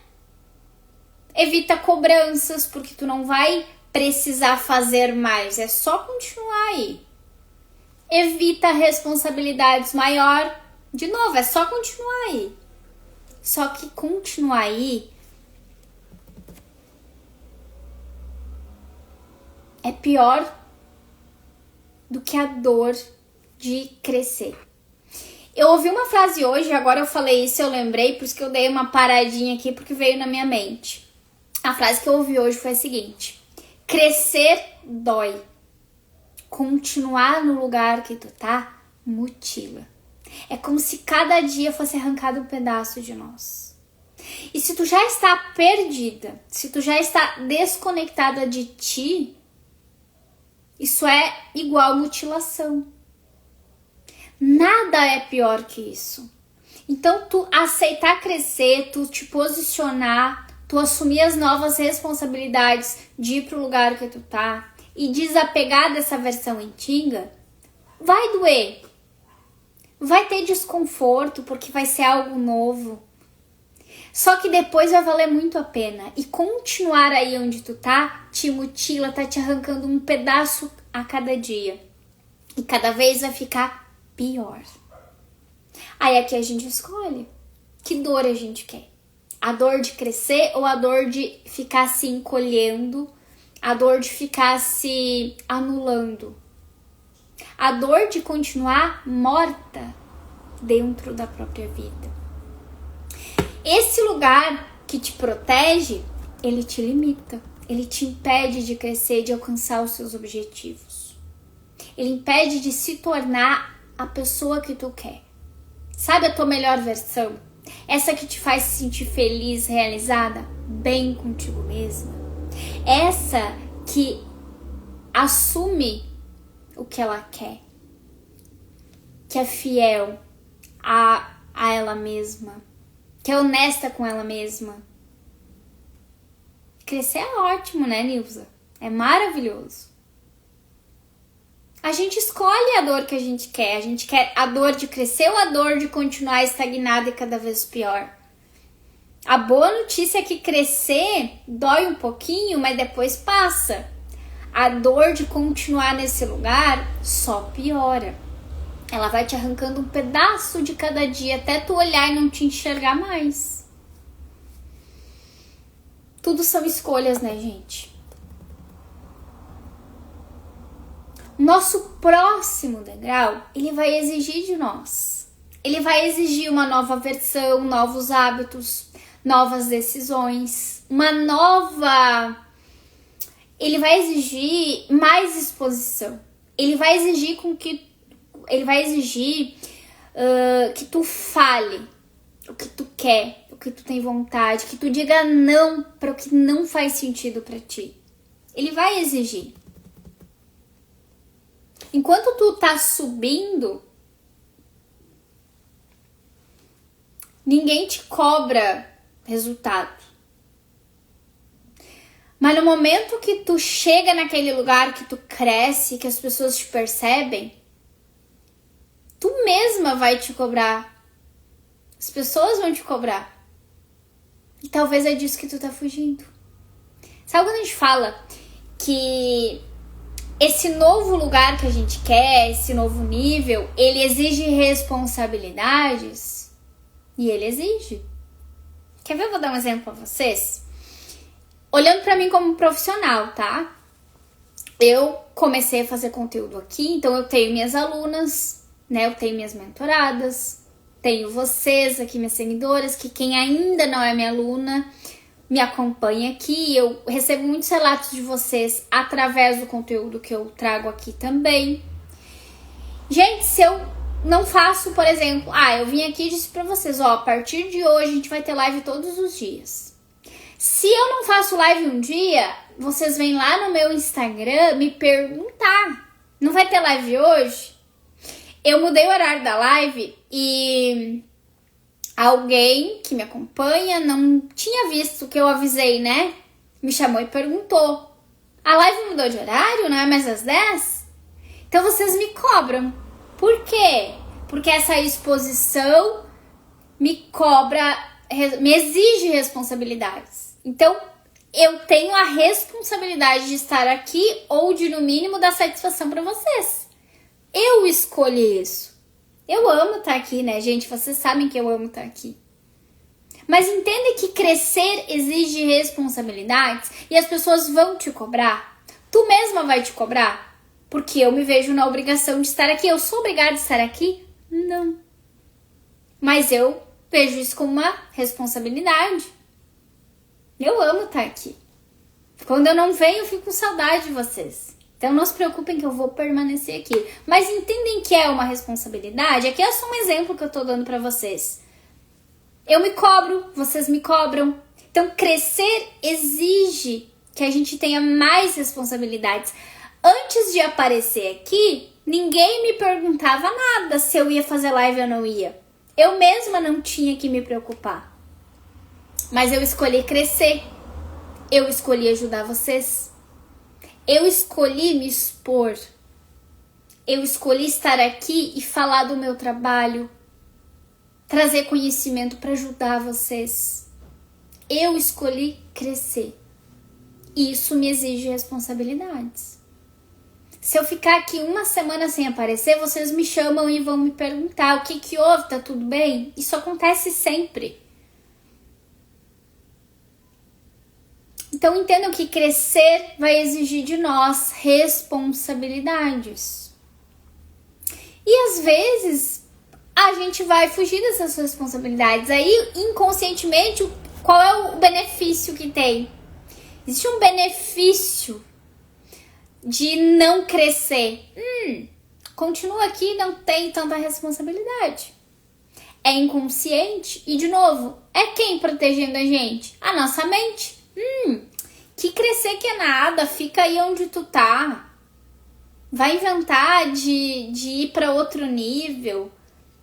Speaker 1: Evita cobranças, porque tu não vai precisar fazer mais, é só continuar aí. Evita responsabilidades maior, de novo, é só continuar aí. Só que continuar aí é pior do que a dor de crescer. Eu ouvi uma frase hoje, agora eu falei isso, eu lembrei, por isso que eu dei uma paradinha aqui, porque veio na minha mente. A frase que eu ouvi hoje foi a seguinte: crescer dói. Continuar no lugar que tu tá, mutila. É como se cada dia fosse arrancado um pedaço de nós. E se tu já está perdida, se tu já está desconectada de ti, isso é igual mutilação. Nada é pior que isso. Então, tu aceitar crescer, tu te posicionar, tu assumir as novas responsabilidades de ir pro lugar que tu tá e desapegar dessa versão antiga, vai doer. Vai ter desconforto porque vai ser algo novo. Só que depois vai valer muito a pena. E continuar aí onde tu tá, te mutila, tá te arrancando um pedaço a cada dia. E cada vez vai ficar pior. Aí aqui a gente escolhe que dor a gente quer. A dor de crescer ou a dor de ficar se encolhendo, a dor de ficar se anulando. A dor de continuar morta dentro da própria vida. Esse lugar que te protege, ele te limita. Ele te impede de crescer, de alcançar os seus objetivos. Ele impede de se tornar a pessoa que tu quer. Sabe a tua melhor versão? Essa que te faz se sentir feliz, realizada, bem contigo mesma. Essa que assume o que ela quer. Que é fiel a ela mesma. Que é honesta com ela mesma. Crescer é ótimo, né, Nilza? É maravilhoso. A gente escolhe a dor que a gente quer. A gente quer a dor de crescer ou a dor de continuar estagnada e cada vez pior. A boa notícia é que crescer dói um pouquinho, mas depois passa. A dor de continuar nesse lugar só piora. Ela vai te arrancando um pedaço de cada dia até tu olhar e não te enxergar mais. Tudo são escolhas, né, gente? Nosso próximo degrau, ele vai exigir de nós. Ele vai exigir uma nova versão, novos hábitos, novas decisões, Ele vai exigir mais exposição. Ele vai exigir que tu fale o que tu quer, o que tu tem vontade, que tu diga não para o que não faz sentido para ti. Ele vai exigir. Enquanto tu tá subindo, ninguém te cobra resultado. Mas no momento que tu chega naquele lugar, que tu cresce, que as pessoas te percebem, tu mesma vai te cobrar. As pessoas vão te cobrar. E talvez é disso que tu tá fugindo. Sabe quando a gente fala que esse novo lugar que a gente quer, esse novo nível, ele exige responsabilidades? E ele exige. Quer ver? Eu vou dar um exemplo pra vocês. Olhando pra mim como profissional, tá? Eu comecei a fazer conteúdo aqui, então eu tenho minhas alunas, né? Eu tenho minhas mentoradas, tenho vocês aqui, minhas seguidoras, que quem ainda não é minha aluna me acompanha aqui. Eu recebo muitos relatos de vocês através do conteúdo que eu trago aqui também. Gente, se eu não faço, por exemplo, eu vim aqui e disse pra vocês, a partir de hoje a gente vai ter live todos os dias. Se eu não faço live um dia, vocês vêm lá no meu Instagram me perguntar, não vai ter live hoje? Eu mudei o horário da live e alguém que me acompanha não tinha visto que eu avisei, né? Me chamou e perguntou, a live mudou de horário, não é mais às 10? Então vocês me cobram. Por quê? Porque essa exposição me cobra, me exige responsabilidades. Então, eu tenho a responsabilidade de estar aqui ou de, no mínimo, dar satisfação para vocês. Eu escolhi isso. Eu amo estar aqui, né, gente? Vocês sabem que eu amo estar aqui. Mas entende que crescer exige responsabilidades e as pessoas vão te cobrar. Tu mesma vai te cobrar. Porque eu me vejo na obrigação de estar aqui. Eu sou obrigada a estar aqui? Não. Mas eu vejo isso como uma responsabilidade. Eu amo estar aqui. Quando eu não venho, eu fico com saudade de vocês. Então não se preocupem que eu vou permanecer aqui. Mas entendem que é uma responsabilidade? Aqui é só um exemplo que eu tô dando pra vocês. Eu me cobro, vocês me cobram. Então crescer exige que a gente tenha mais responsabilidades. Antes de aparecer aqui, ninguém me perguntava nada se eu ia fazer live ou não ia. Eu mesma não tinha que me preocupar. Mas eu escolhi crescer. Eu escolhi ajudar vocês. Eu escolhi me expor. Eu escolhi estar aqui e falar do meu trabalho. Trazer conhecimento para ajudar vocês. Eu escolhi crescer. E isso me exige responsabilidades. Se eu ficar aqui uma semana sem aparecer, vocês me chamam e vão me perguntar o que houve, tá tudo bem? Isso acontece sempre. Então entendam que crescer vai exigir de nós responsabilidades. E às vezes a gente vai fugir dessas responsabilidades. Aí inconscientemente, qual é o benefício que tem? Existe um benefício de não crescer. Continua aqui, não tem tanta responsabilidade. É inconsciente e, de novo, é quem protegendo a gente? A nossa mente. Que crescer que é nada, fica aí onde tu tá. Vai inventar de ir para outro nível.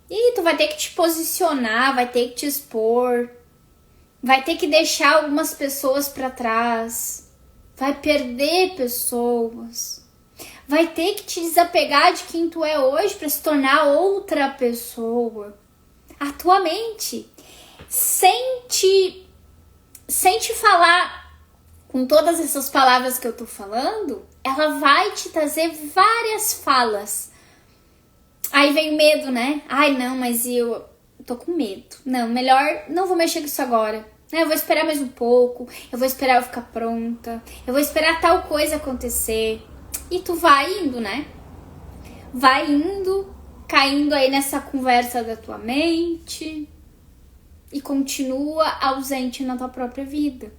Speaker 1: E tu vai ter que te posicionar, vai ter que te expor. Vai ter que deixar algumas pessoas para trás. Vai perder pessoas. Vai ter que te desapegar de quem tu é hoje para se tornar outra pessoa. A tua mente, sem te falar com todas essas palavras que eu tô falando, ela vai te trazer várias falas. Aí vem o medo, né? Ai, não, mas eu tô com medo. Não, melhor não vou mexer com isso agora. Eu vou esperar mais um pouco, eu vou esperar eu ficar pronta, eu vou esperar tal coisa acontecer. E tu vai indo, né? Vai indo, caindo aí nessa conversa da tua mente e continua ausente na tua própria vida.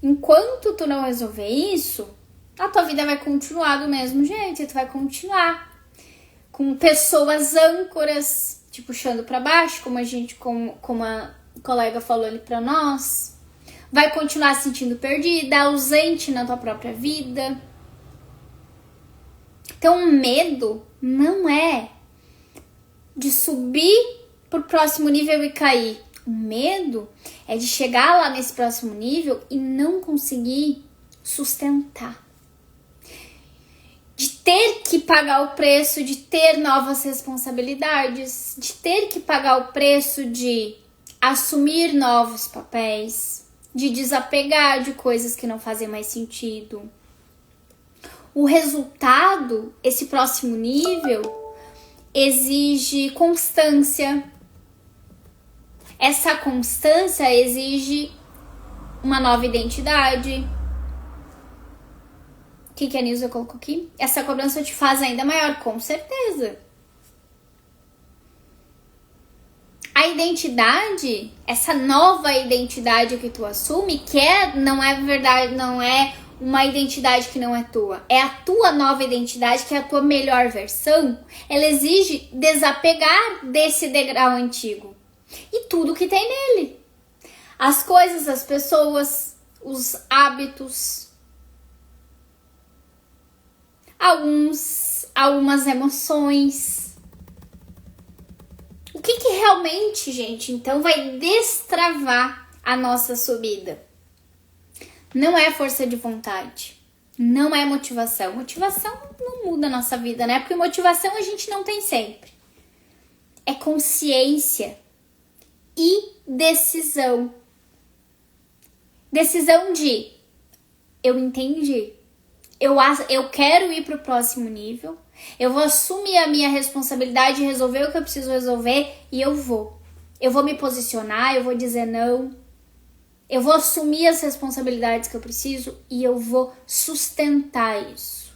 Speaker 1: Enquanto tu não resolver isso, a tua vida vai continuar do mesmo jeito, e tu vai continuar com pessoas âncoras te puxando para baixo, como a colega falou ali para nós. Vai continuar se sentindo perdida, ausente na tua própria vida. Então, o medo não é de subir pro próximo nível e cair. O medo é de chegar lá nesse próximo nível e não conseguir sustentar. De ter que pagar o preço de ter novas responsabilidades, de ter que pagar o preço de assumir novos papéis, de desapegar de coisas que não fazem mais sentido. O resultado, esse próximo nível, exige constância. Essa constância exige uma nova identidade. O que a Nilza colocou aqui? Essa cobrança te faz ainda maior, com certeza. A identidade, essa nova identidade que tu assume, não é verdade, não é uma identidade que não é tua. É a tua nova identidade, que é a tua melhor versão. Ela exige desapegar desse degrau antigo. E tudo que tem nele. As coisas, as pessoas, os hábitos. Algumas emoções. O que realmente, gente, então vai destravar a nossa subida? Não é força de vontade. Não é motivação. Motivação não muda a nossa vida, né? Porque motivação a gente não tem sempre. É consciência e decisão. Decisão de eu entendi. Eu quero ir para o próximo nível. Eu vou assumir a minha responsabilidade e resolver o que eu preciso resolver e eu vou. Eu vou me posicionar, eu vou dizer não. Eu vou assumir as responsabilidades que eu preciso e eu vou sustentar isso.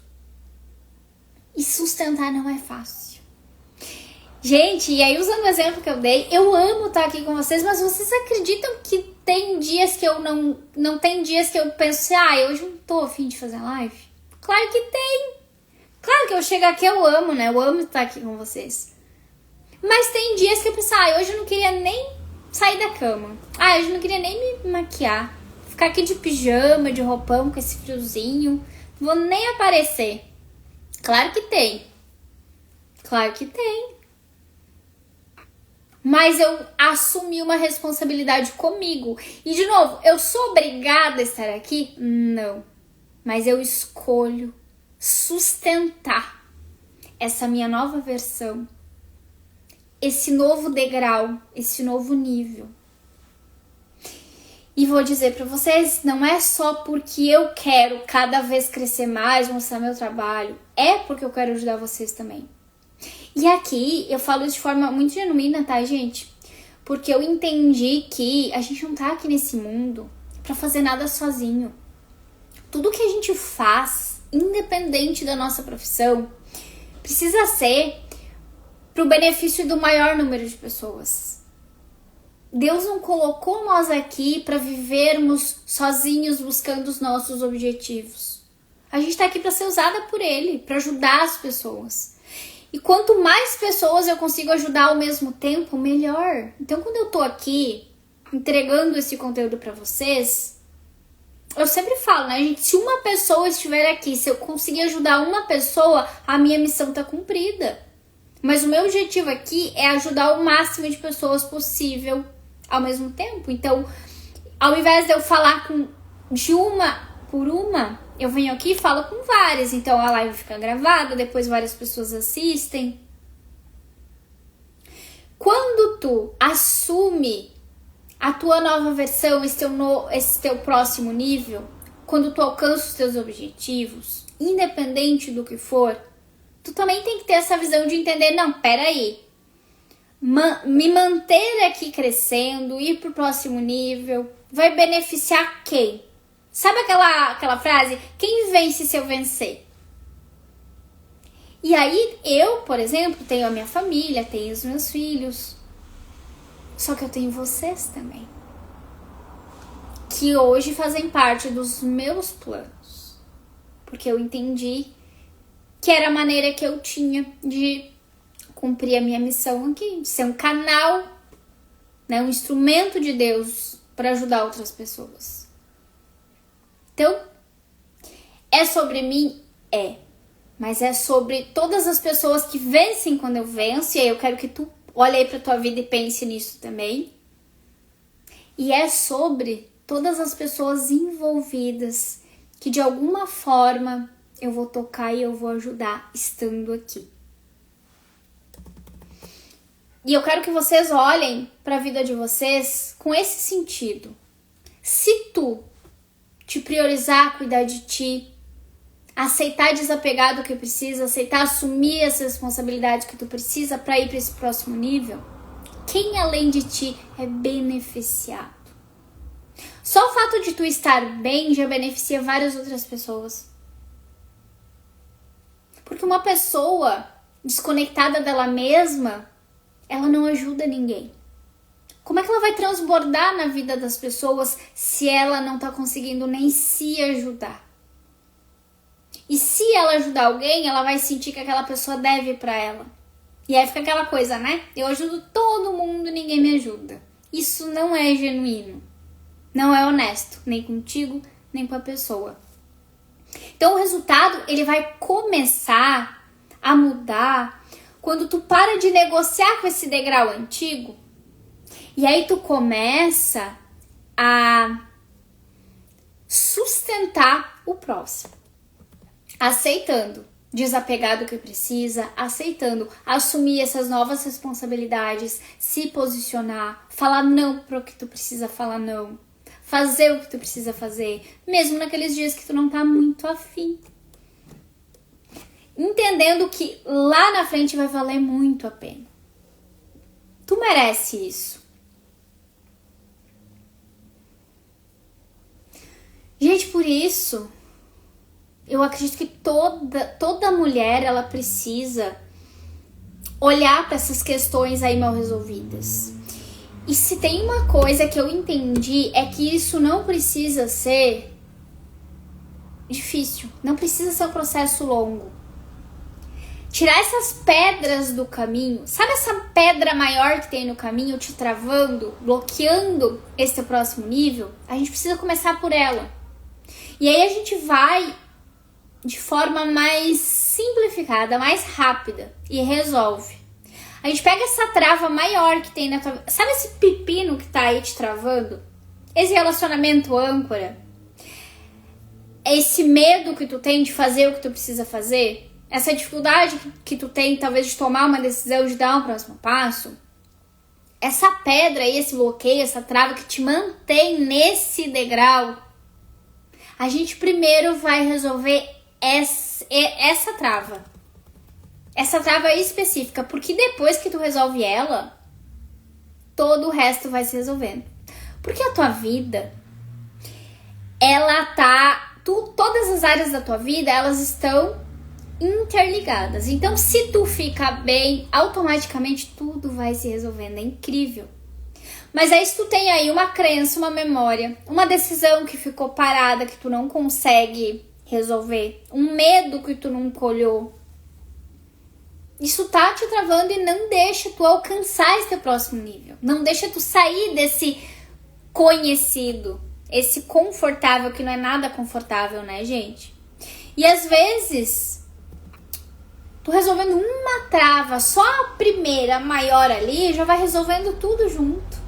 Speaker 1: E sustentar não é fácil. Gente, e aí usando o exemplo que eu dei, eu amo estar aqui com vocês, mas vocês acreditam que tem dias que eu não tem dias que eu penso assim, hoje eu não tô a fim de fazer live? Claro que tem. Claro que eu chego aqui, eu amo, né? Eu amo estar aqui com vocês. Mas tem dias que eu penso, hoje eu não queria nem sair da cama. Hoje eu não queria nem me maquiar. Ficar aqui de pijama, de roupão, com esse friozinho. Não vou nem aparecer. Claro que tem. Claro que tem. Mas eu assumi uma responsabilidade comigo. E, de novo, eu sou obrigada a estar aqui? Não. Mas eu escolho sustentar essa minha nova versão, esse novo degrau, esse novo nível. E vou dizer pra vocês, não é só porque eu quero cada vez crescer mais, mostrar meu trabalho. É porque eu quero ajudar vocês também. E aqui eu falo isso de forma muito genuína, tá, gente? Porque eu entendi que a gente não tá aqui nesse mundo pra fazer nada sozinho. Tudo que a gente faz, independente da nossa profissão, precisa ser pro benefício do maior número de pessoas. Deus não colocou nós aqui para vivermos sozinhos buscando os nossos objetivos. A gente tá aqui para ser usada por Ele, para ajudar as pessoas. E quanto mais pessoas eu consigo ajudar ao mesmo tempo, melhor. Então, quando eu tô aqui entregando esse conteúdo para vocês, eu sempre falo, né, gente? Se uma pessoa estiver aqui, se eu conseguir ajudar uma pessoa, a minha missão tá cumprida. Mas o meu objetivo aqui é ajudar o máximo de pessoas possível ao mesmo tempo. Então, ao invés de eu falar de uma por uma, eu venho aqui e falo com várias. Então, a live fica gravada, depois várias pessoas assistem. Quando tu assume a tua nova versão, esse teu próximo nível, quando tu alcança os teus objetivos, independente do que for, tu também tem que ter essa visão de entender, não, peraí, me manter aqui crescendo, ir pro próximo nível, vai beneficiar quem? Sabe aquela frase, quem vence se eu vencer? E aí eu, por exemplo, tenho a minha família, tenho os meus filhos, só que eu tenho vocês também, que hoje fazem parte dos meus planos, porque eu entendi que era a maneira que eu tinha de cumprir a minha missão aqui, de ser um canal, né, um instrumento de Deus para ajudar outras pessoas. Então, é sobre mim? É. Mas é sobre todas as pessoas que vencem quando eu venço, e aí eu quero que tu olhe aí pra tua vida e pense nisso também. E é sobre todas as pessoas envolvidas que de alguma forma eu vou tocar e eu vou ajudar estando aqui. E eu quero que vocês olhem para a vida de vocês com esse sentido. Se tu te priorizar, cuidar de ti, aceitar desapegar do que precisa, aceitar assumir as responsabilidades que tu precisa para ir para esse próximo nível, quem além de ti é beneficiado? Só o fato de tu estar bem já beneficia várias outras pessoas. Porque uma pessoa desconectada dela mesma, ela não ajuda ninguém. Como é que ela vai transbordar na vida das pessoas se ela não tá conseguindo nem se ajudar? E se ela ajudar alguém, ela vai sentir que aquela pessoa deve pra ela. E aí fica aquela coisa, né? Eu ajudo todo mundo, ninguém me ajuda. Isso não é genuíno. Não é honesto, nem contigo, nem com a pessoa. Então o resultado, ele vai começar a mudar quando tu para de negociar com esse degrau antigo. E aí tu começa a sustentar o próximo. Aceitando desapegar do que precisa, aceitando assumir essas novas responsabilidades, se posicionar, falar não pro que tu precisa falar não, fazer o que tu precisa fazer, mesmo naqueles dias que tu não tá muito afim. Entendendo que lá na frente vai valer muito a pena. Tu merece isso. Gente, por isso, eu acredito que toda mulher, ela precisa olhar para essas questões aí mal resolvidas. E se tem uma coisa que eu entendi, é que isso não precisa ser difícil, não precisa ser um processo longo. Tirar essas pedras do caminho, sabe essa pedra maior que tem no caminho te travando, bloqueando esse teu próximo nível? A gente precisa começar por ela. E aí a gente vai de forma mais simplificada, mais rápida e resolve. A gente pega essa trava maior que tem na tua vida. Sabe esse pepino que tá aí te travando? Esse relacionamento âncora? Esse medo que tu tem de fazer o que tu precisa fazer? Essa dificuldade que tu tem, talvez, de tomar uma decisão, de dar um próximo passo? essa pedra aí, esse bloqueio, essa trava que te mantém nesse degrau, a gente primeiro vai resolver essa trava. Essa trava é específica, porque depois que tu resolve ela, todo o resto vai se resolvendo. Porque a tua vida, ela tá... todas as áreas da tua vida, elas estão interligadas. Então, se tu fica bem, automaticamente tudo vai se resolvendo. É incrível. Mas aí se tu tem aí uma crença, uma memória, uma decisão que ficou parada, que tu não consegue resolver, um medo que tu não colhou, isso tá te travando e não deixa tu alcançar esse teu próximo nível. Não deixa tu sair desse conhecido, esse confortável, que não é nada confortável, né, gente? E às vezes, tu resolvendo uma trava, só a primeira maior ali, já vai resolvendo tudo junto.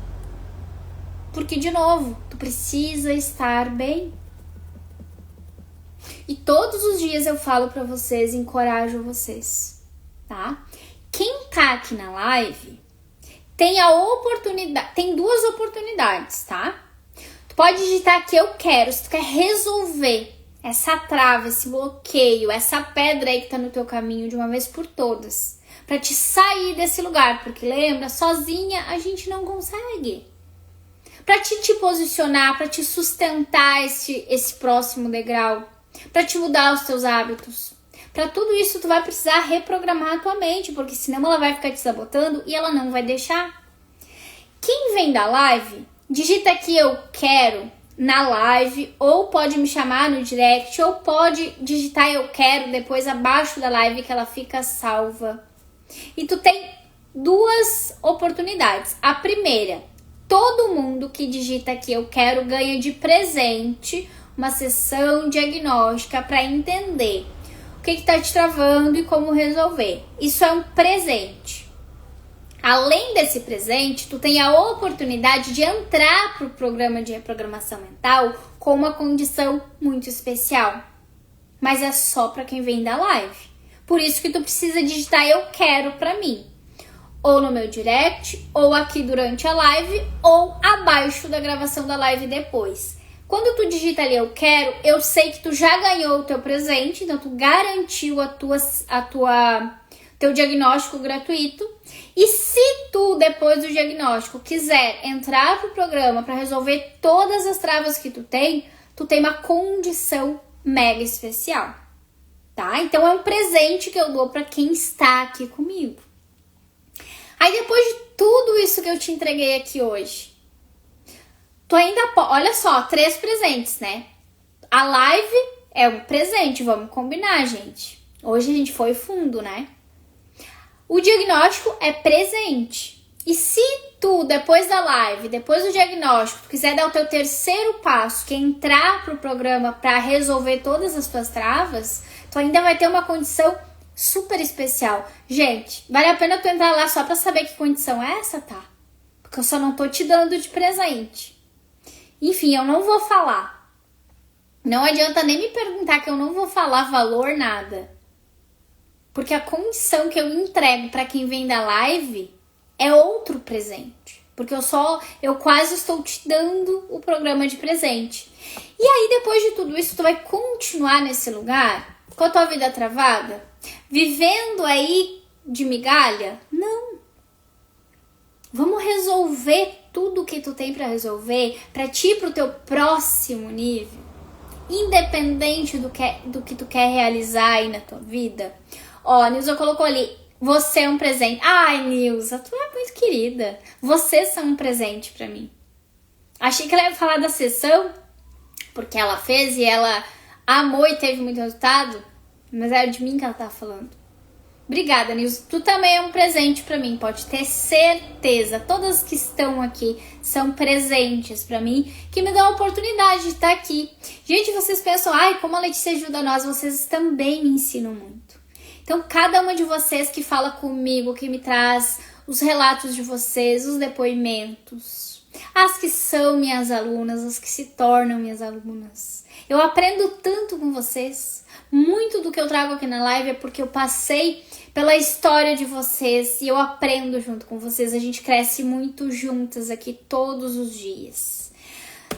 Speaker 1: Porque, de novo, tu precisa estar bem. E todos os dias eu falo pra vocês, encorajo vocês, tá? Quem tá aqui na live tem a oportunidade, tem duas oportunidades, tá? Tu pode digitar aqui eu quero, se tu quer resolver essa trava, esse bloqueio, essa pedra aí que tá no teu caminho de uma vez por todas, pra te sair desse lugar, porque lembra, sozinha a gente não consegue. Pra te posicionar, pra te sustentar esse próximo degrau, pra te mudar os teus hábitos. Pra tudo isso tu vai precisar reprogramar a tua mente, porque senão ela vai ficar te sabotando e ela não vai deixar. Quem vem da live, digita aqui eu quero na live, ou pode me chamar no direct, ou pode digitar eu quero depois abaixo da live que ela fica salva. E tu tem duas oportunidades. A primeira, todo mundo que digita aqui eu quero ganha de presente uma sessão diagnóstica para entender o que tá te travando e como resolver. Isso é um presente. Além desse presente, tu tem a oportunidade de entrar pro programa de reprogramação mental com uma condição muito especial. Mas é só para quem vem da live. Por isso que tu precisa digitar eu quero para mim. Ou no meu direct, ou aqui durante a live, ou abaixo da gravação da live depois. Quando tu digita ali eu quero, eu sei que tu já ganhou o teu presente, então tu garantiu teu diagnóstico gratuito. E se tu, depois do diagnóstico, quiser entrar pro programa para resolver todas as travas que tu tem uma condição mega especial, tá? Então é um presente que eu dou para quem está aqui comigo. Aí depois de tudo isso que eu te entreguei aqui hoje, tu ainda pode... Olha só, 3 presentes, né? A live é um presente, vamos combinar, gente. Hoje a gente foi fundo, né? O diagnóstico é presente. E se tu, depois da live, depois do diagnóstico, tu quiser dar o teu terceiro passo, que é entrar pro programa para resolver todas as tuas travas, tu ainda vai ter uma condição super especial. Gente, vale a pena tu entrar lá só pra saber que condição é essa, tá? Porque eu só não tô te dando de presente. Enfim, eu não vou falar. Não adianta nem me perguntar que eu não vou falar valor, nada. Porque a condição que eu entrego pra quem vem da live é outro presente. Porque eu quase estou te dando o programa de presente. E aí, depois de tudo isso, tu vai continuar nesse lugar com a tua vida travada? Vivendo aí de migalha? Não. Vamos resolver tudo que tu tem pra resolver, pra ti ir pro teu próximo nível, independente do que tu quer realizar aí na tua vida. Ó, a Nilza colocou ali, você é um presente. Ai, Nilza, tu é muito querida. Vocês são um presente pra mim. Achei que ela ia falar da sessão, porque ela fez e ela amou e teve muito resultado, mas era de mim que ela tava falando. Obrigada, Nilza. Tu também é um presente pra mim, pode ter certeza. Todas que estão aqui são presentes pra mim, que me dão a oportunidade de estar aqui. Gente, vocês pensam, ai, como a Letícia ajuda nós, vocês também me ensinam muito. Então, cada uma de vocês que fala comigo, que me traz os relatos de vocês, os depoimentos, as que são minhas alunas, as que se tornam minhas alunas. Eu aprendo tanto com vocês. Muito do que eu trago aqui na live é porque eu passei pela história de vocês e eu aprendo junto com vocês. A gente cresce muito juntas aqui todos os dias.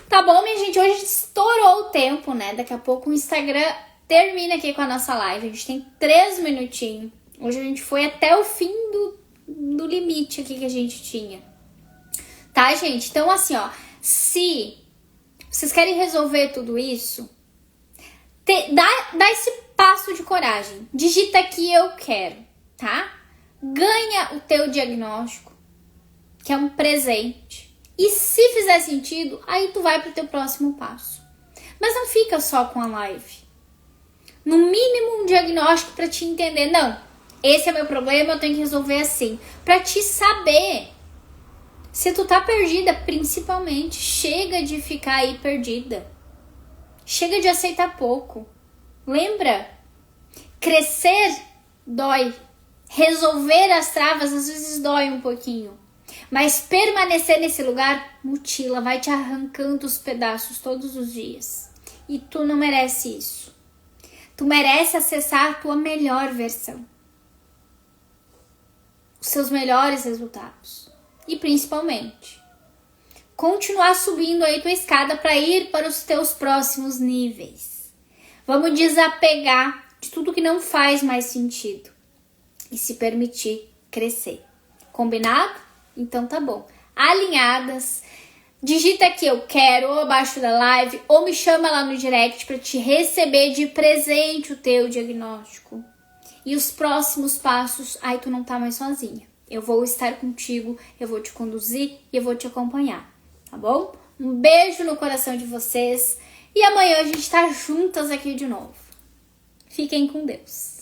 Speaker 1: Tá bom, minha gente? Hoje estourou o tempo, né? Daqui a pouco o Instagram termina aqui com a nossa live. A gente tem 3 minutinhos. Hoje a gente foi até o fim do limite aqui que a gente tinha. Tá, gente? Então, assim, ó. Se vocês querem resolver tudo isso, dá esse passo de coragem. Digita aqui eu quero, tá? Ganha o teu diagnóstico, que é um presente. E se fizer sentido, aí tu vai pro teu próximo passo. Mas não fica só com a live. No mínimo um diagnóstico para te entender. Não, esse é meu problema, eu tenho que resolver assim. Para te saber. Se tu tá perdida, principalmente, chega de ficar aí perdida. Chega de aceitar pouco. Lembra? Crescer dói. Resolver as travas às vezes dói um pouquinho. Mas permanecer nesse lugar mutila, vai te arrancando os pedaços todos os dias. E tu não merece isso. Tu merece acessar a tua melhor versão. Os seus melhores resultados. E principalmente, continuar subindo aí tua escada para ir para os teus próximos níveis. Vamos desapegar de tudo que não faz mais sentido e se permitir crescer. Combinado? Então tá bom. Alinhadas, digita aqui eu quero ou abaixo da live ou me chama lá no direct para te receber de presente o teu diagnóstico. E os próximos passos, aí tu não tá mais sozinha. Eu vou estar contigo, eu vou te conduzir e eu vou te acompanhar, tá bom? Um beijo no coração de vocês e amanhã a gente tá juntas aqui de novo. Fiquem com Deus.